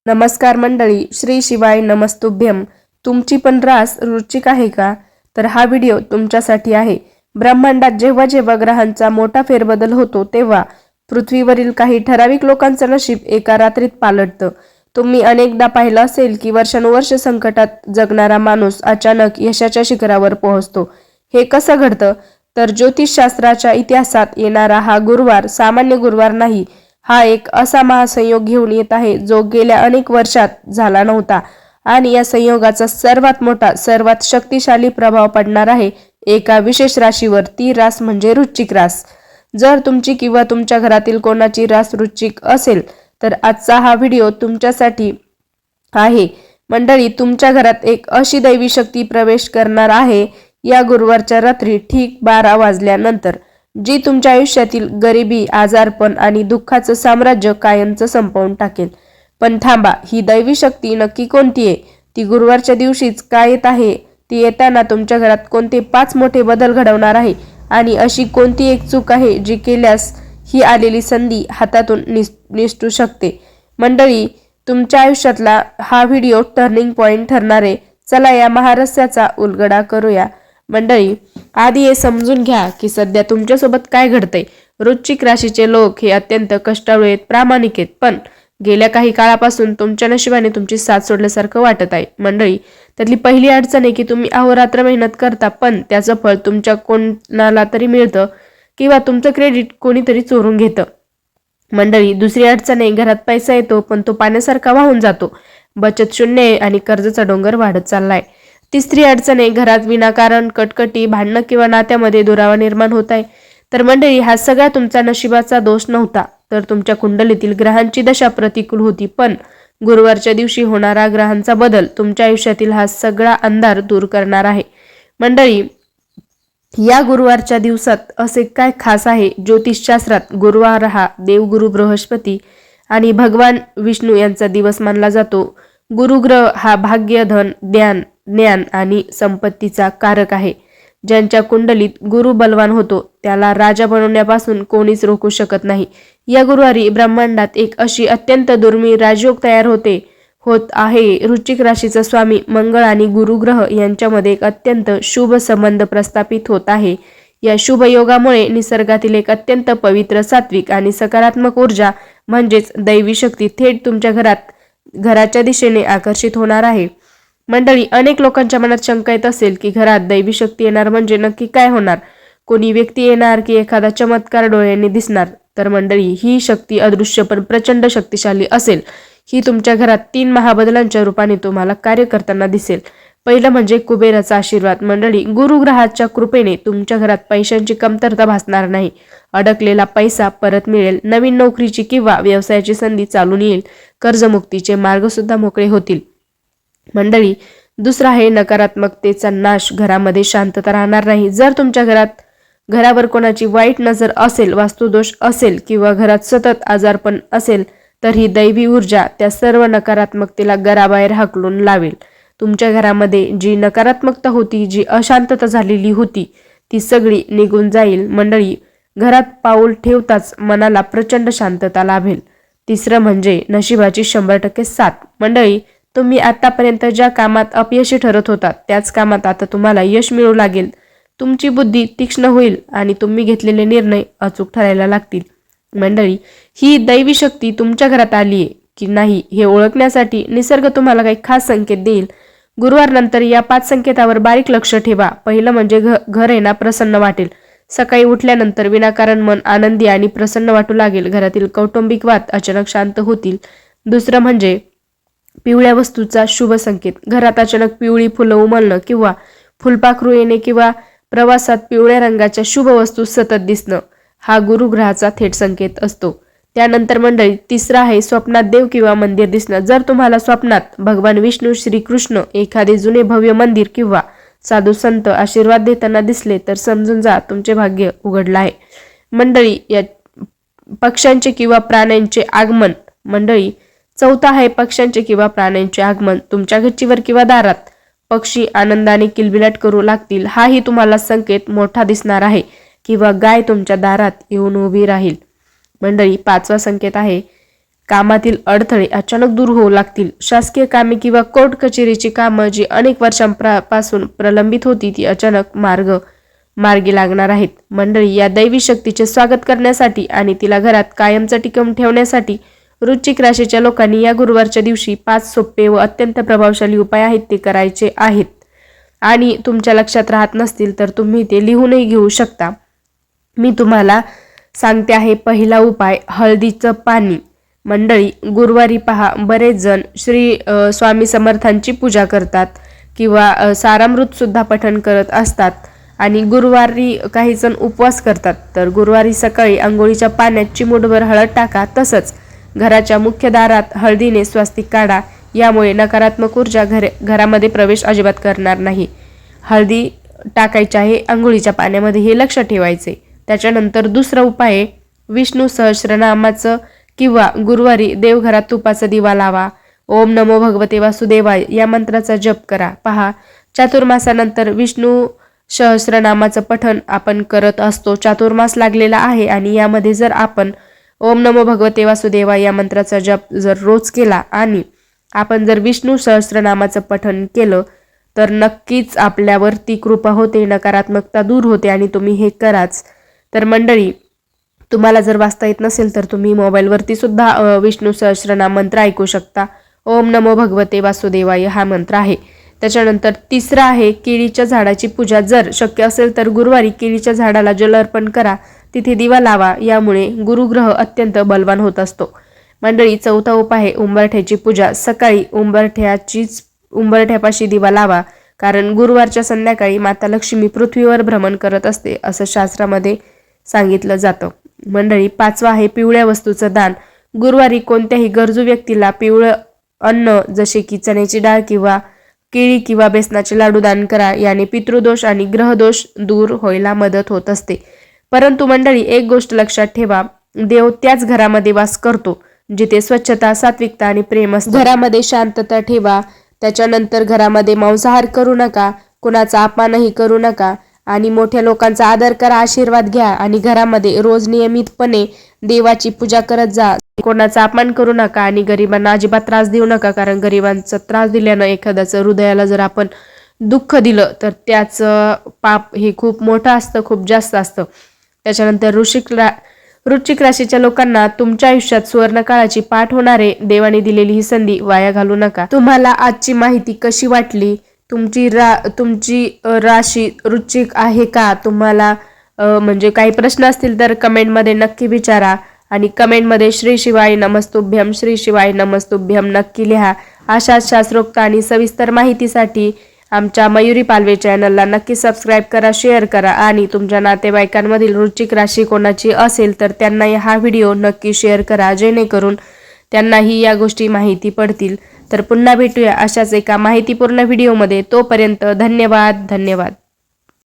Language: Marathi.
नमस्कार मंडळी, श्री शिवाय नमस्तुभ्यम. तुमची पण रास रुचिक आहे का? तर हा व्हिडिओ तुमच्यासाठी आहे. ब्रह्मांडात जेव्हा जेव्हा ग्रहांचा मोठा फेरबदल होतो तेव्हा पृथ्वीवरील काही ठराविक लोकांचं नशीब एका रात्रीत पालटतं. तुम्ही अनेकदा पाहिलं असेल की वर्षानुवर्ष संकटात जगणारा माणूस अचानक यशाच्या शिखरावर पोहोचतो. हे कसं घडतं? तर ज्योतिषशास्त्राच्या इतिहासात येणारा हा गुरुवार सामान्य गुरुवार नाही. हा एक असा महासंयोग घेऊन येत आहे जो गेल्या अनेक वर्षात झाला नव्हता आणि या संयोगाचा सर्वात मोठा सर्वात शक्तिशाली प्रभाव पडणार आहे एका विशेष राशीवर. ती रास म्हणजे वृश्चिक रास. जर तुमची किंवा तुमच्या घरातील कोणाची रास वृश्चिक असेल तर आजचा हा व्हिडिओ तुमच्यासाठी आहे. मंडळी, तुमच्या घरात एक अशी दैवी शक्ती प्रवेश करणार आहे या गुरुवारच्या रात्री ठीक 12 वाजल्यानंतर, जी तुमच्या आयुष्यातील गरिबी, आजारपण आणि दुःखाचं साम्राज्य कायमचं संपवून टाकेल. पण थांबा, ही दैवी शक्ती नक्की कोणती आहे? ती गुरुवारच्या दिवशीच का येत आहे? ती येताना तुमच्या घरात कोणते 5 मोठे बदल घडवणार आहे? आणि अशी कोणती एक चूक आहे जी केल्यास ही आलेली संधी हातातून निसटू शकते? मंडळी, तुमच्या आयुष्यातला हा व्हिडिओ टर्निंग पॉइंट ठरणार आहे. चला या महारस्याचा उलगडा करूया. मंडळी, आधी हे समजून घ्या की सध्या तुमच्यासोबत काय घडतंय. वृश्चिक राशीचे लोक हे अत्यंत कष्टाळू आहेत, प्रामाणिक आहेत, पण गेल्या काही काळापासून तुमच्या नशिबाने तुमची साथ सोडल्यासारखं वाटत आहे. मंडळी, त्यातली पहिली अडचण आहे की तुम्ही अहोरात्र मेहनत करता पण त्याचं फळ तुमच्या कोणाला तरी मिळतं किंवा तुमचं क्रेडिट कोणीतरी चोरून घेतं. मंडळी, दुसरी अडचण आहे, घरात पैसा येतो पण तो पाण्यासारखा वाहून जातो. बचत शून्य आहे आणि कर्जाचा डोंगर वाढत चाललाय. तिसरी अडचण आहे, घरात विनाकारण कटकटी, भांडणं किंवा नात्यामध्ये दुरावा निर्माण होत आहे. तर मंडळी, हा सगळा तुमचा नशिबाचा दोष नव्हता, तर तुमच्या कुंडलीतील ग्रहांची दशा प्रतिकूल होती. पण गुरुवारच्या दिवशी होणारा ग्रहांचा बदल तुमच्या आयुष्यातील हा सगळा अंधार दूर करणार आहे. मंडळी, या गुरुवारच्या दिवसात असे काय खास आहे? ज्योतिषशास्त्रात गुरुवार हा देवगुरु बृहस्पती आणि भगवान विष्णू यांचा दिवस मानला जातो. गुरुग्रह हा भाग्य, धन, ज्ञान आणि संपत्तीचा कारक आहे. ज्यांच्या कुंडलीत गुरु बलवान होतो त्याला राजा बनवण्यापासून कोणीच रोखू शकत नाही. या गुरुवारी ब्रह्मांडात एक अशी अत्यंत दुर्मिळ राजयोग तयार होत आहे. वृश्चिक राशीचा स्वामी मंगळ आणि गुरुग्रह यांच्यामध्ये एक अत्यंत शुभ संबंध प्रस्थापित होत आहे. या शुभ योगामुळे निसर्गातील एक अत्यंत पवित्र, सात्विक आणि सकारात्मक ऊर्जा म्हणजेच दैवी शक्ती थेट तुमच्या घराच्या दिशेने आकर्षित होणार आहे. मंडळी, अनेक लोकांच्या मनात शंका येत असेल की घरात दैवी शक्ती येणार म्हणजे नक्की काय होणार? कोणी व्यक्ती येणार की एखादा चमत्कार डोळ्यांनी दिसणार? तर मंडळी, ही शक्ती अदृश्य पण प्रचंड शक्तिशाली असेल. ही तुमच्या घरात 3 महाबदलांच्या रूपाने तुम्हाला कार्य करताना दिसेल. पहिलं म्हणजे कुबेराचा आशीर्वाद. मंडळी, गुरुग्रहाच्या कृपेने तुमच्या घरात पैशांची कमतरता भासणार नाही. अडकलेला पैसा परत मिळेल, नवीन नोकरीची किंवा व्यवसायाची संधी चालून येईल, कर्जमुक्तीचे मार्ग सुद्धा मोकळे होतील. मंडळी, दुसरा आहे नकारात्मकतेचा नाश. घरामध्ये शांतता राहणार नाही. जर तुमच्या घरावर कोणाची वाईट नजर असेल, वास्तुदोष असेल किंवा घरात सतत आजारपण असेल तर ही दैवी ऊर्जा त्या सर्व नकारात्मकतेला घराबाहेर हाकलून लावेल. तुमच्या घरामध्ये जी नकारात्मकता होती, जी अशांतता झालेली होती, ती सगळी निघून जाईल. मंडळी, घरात पाऊल ठेवताच मनाला प्रचंड शांतता लाभेल. तिसरं म्हणजे नशिबाची 100% साथ. मंडळी, तुम्ही आतापर्यंत ज्या कामात अपयशी ठरत होता त्याच कामात आता तुम्हाला यश मिळू लागेल. तुमची बुद्धी तीक्ष्ण होईल आणि तुम्ही घेतलेले निर्णय अचूक ठरायला लागतील. मंडळी, ही दैवी शक्ती तुमच्या घरात आली आहे की नाही हे ओळखण्यासाठी निसर्ग तुम्हाला काही खास संकेत देईल. गुरुवार नंतर या 5 संकेतावर बारीक लक्ष ठेवा. पहिलं म्हणजे घर आहे ना प्रसन्न वाटेल. सकाळी उठल्यानंतर विनाकारण मन आनंदी आणि प्रसन्न वाटू लागेल. घरातील कौटुंबिक वाद अचानक शांत होतील. दुसरं म्हणजे पिवळ्या वस्तूचा शुभ संकेत. घरात अचानक पिवळी फुलं उमलणं किंवा फुलपाखरू येणे किंवा प्रवासात पिवळ्या रंगाच्या शुभ वस्तू सतत दिसणं हा गुरुग्रहाचा थेट संकेत असतो. त्यानंतर मंडळी, तिसरा आहे स्वप्नात देव किंवा मंदिर दिसणं. जर तुम्हाला स्वप्नात भगवान विष्णू, श्रीकृष्ण, एखादे जुने भव्य मंदिर किंवा साधू संत आशीर्वाद देताना दिसले तर समजून जा तुमचे भाग्य उघडलं आहे. मंडळी, या पक्ष्यांचे किंवा प्राण्यांचे आगमन. मंडळी, चौथा आहे पक्ष्यांचे किंवा प्राण्यांचे आगमन. तुमच्या गच्चीवर किंवा दारात पक्षी आनंदाने किलबिलाट करू लागतील. हाही तुम्हाला संकेत मोठा दिसणार आहे. किंवा गाय तुमच्या दारात येऊन उभी राहील. मंडळी, 5वा संकेत आहे कामातील अडथळे अचानक दूर होऊ लागतील. शासकीय कामे किंवा कोर्ट कचेरीची कामं जी अनेक वर्षांपासून प्रलंबित होती ती अचानक मार्गी लागणार आहेत. मंडळी, या दैवी शक्तीचे स्वागत करण्यासाठी आणि तिला घरात कायमचं टिकवून ठेवण्यासाठी वृश्चिक राशीच्या लोकांनी या गुरुवारच्या दिवशी 5 सोपे व अत्यंत प्रभावशाली उपाय आहेत ते करायचे आहेत. आणि तुमच्या लक्षात राहत नसतील तर तुम्ही ते लिहूनही घेऊ शकता. मी तुम्हाला सांगते आहे. पहिला उपाय, हळदीचं पाणी. मंडळी, गुरुवारी पहा, बरेच जण श्री स्वामी समर्थांची पूजा करतात किंवा सारामृत सुद्धा पठण करत असतात आणि गुरुवारी काही जण उपवास करतात. तर गुरुवारी सकाळी अंघोळीच्या पाण्यात चिमूटभर हळद टाका. तसंच घराच्या मुख्य दारात हळदीने स्वस्तिक काढा. यामुळे नकारात्मक ऊर्जा घरामध्ये प्रवेश अजिबात करणार नाही. हळदी टाकायची आहे अंघोळीच्या पाण्यामध्ये, हे लक्षात ठेवायचे. त्याच्यानंतर दुसरा उपाय आहे, विष्णू सहस्रनामाचं किंवा गुरुवारी देवघरात तुपाचा दिवा लावा. ओम नमो भगवते वासुदेवाय या मंत्राचा जप करा. पहा, चातुर्मासानंतर विष्णू सहस्रनामाचं पठण आपण करत असतो. चातुर्मास लागलेला आहे आणि यामध्ये जर आपण ओम नमो भगवते वासुदेवाय या मंत्राचा जप जर रोज केला आणि आपण जर विष्णू सहस्रनामाचं पठण केलं तर नक्कीच आपल्यावरती कृपा होते, नकारात्मकता दूर होते आणि तुम्ही हे कराच. तर मंडळी, तुम्हाला जर वाचता येत नसेल तर तुम्ही मोबाईलवरती सुद्धा विष्णू सहस्रनाम मंत्र ऐकू शकता. ओम नमो भगवते वासुदेवाय हा मंत्र आहे. त्याच्यानंतर तिसरा आहे, केळीच्या झाडाची पूजा. जर शक्य असेल तर गुरुवारी केळीच्या झाडाला जल अर्पण करा, तिथे दिवा लावा. यामुळे गुरुग्रह अत्यंत बलवान होत असतो. मंडळी, चौथा उपाय आहे, उंबरठ्याची पूजा. सकाळी उंबरठ्यापाशी दिवा लावा, कारण गुरुवारच्या संध्याकाळी माता लक्ष्मी पृथ्वीवर भ्रमण करत असते असं शास्त्रामध्ये सांगितलं जातं. मंडळी, पाचवा आहे, पिवळ्या वस्तूचं दान. गुरुवारी कोणत्याही गरजू व्यक्तीला पिवळं अन्न जसे की चण्याची डाळ किंवा केळी किंवा बेसनाचे लाडू दान करा. याने पितृदोष आणि ग्रहदोष दूर व्हायला मदत होत असते. परंतु मंडळी, एक गोष्ट लक्षात ठेवा, देव त्याच घरामध्ये वास करतो जिथे स्वच्छता, सात्विकता आणि प्रेम असतं. घरामध्ये शांतता ठेवा. त्याच्यानंतर घरामध्ये मांसाहार करू नका, कुणाचा अपमानही करू नका आणि मोठ्या लोकांचा आदर करा, आशीर्वाद घ्या आणि घरामध्ये रोज नियमितपणे देवाची पूजा करत जा. कोणाचा अपमान करू नका आणि गरिबांना अजिबात त्रास देऊ नका, कारण गरिबांचा त्रास दिल्यानं एखाद्याचं हृदयाला जर आपण दुःख दिलं तर त्याचं पाप हे खूप मोठं असतं, खूप जास्त असतं. त्याच्यानंतर वृश्चिक राशीच्या लोकांना तुमच्या आयुष्यात सुवर्ण काळाची पाठ होणारे देवाने दिलेली ही संधी वाया घालू नका. तुम्हाला आजची माहिती कशी वाटली? तुमची राशी वृश्चिक आहे का? तुम्हाला म्हणजे काही प्रश्न असतील तर कमेंटमध्ये नक्की विचारा आणि कमेंटमध्ये श्री शिवाय नमस्तुभ्यम, श्री शिवाय नमस्तुभ्यम नक्की लिहा. अशाच शास्त्रोक्त आणि सविस्तर माहितीसाठी आमच्या मयुरी पालवे चॅनलला नक्की सबस्क्राईब करा, शेअर करा आणि तुमच्या नातेवाईकांमधील वृश्चिक राशी कोणाची असेल तर त्यांनाही हा व्हिडिओ नक्की शेअर करा, जेणेकरून त्यांनाही या गोष्टी माहिती पडतील. तर पुन्हा भेटूया अशाच एका माहितीपूर्ण व्हिडिओमध्ये. तोपर्यंत धन्यवाद.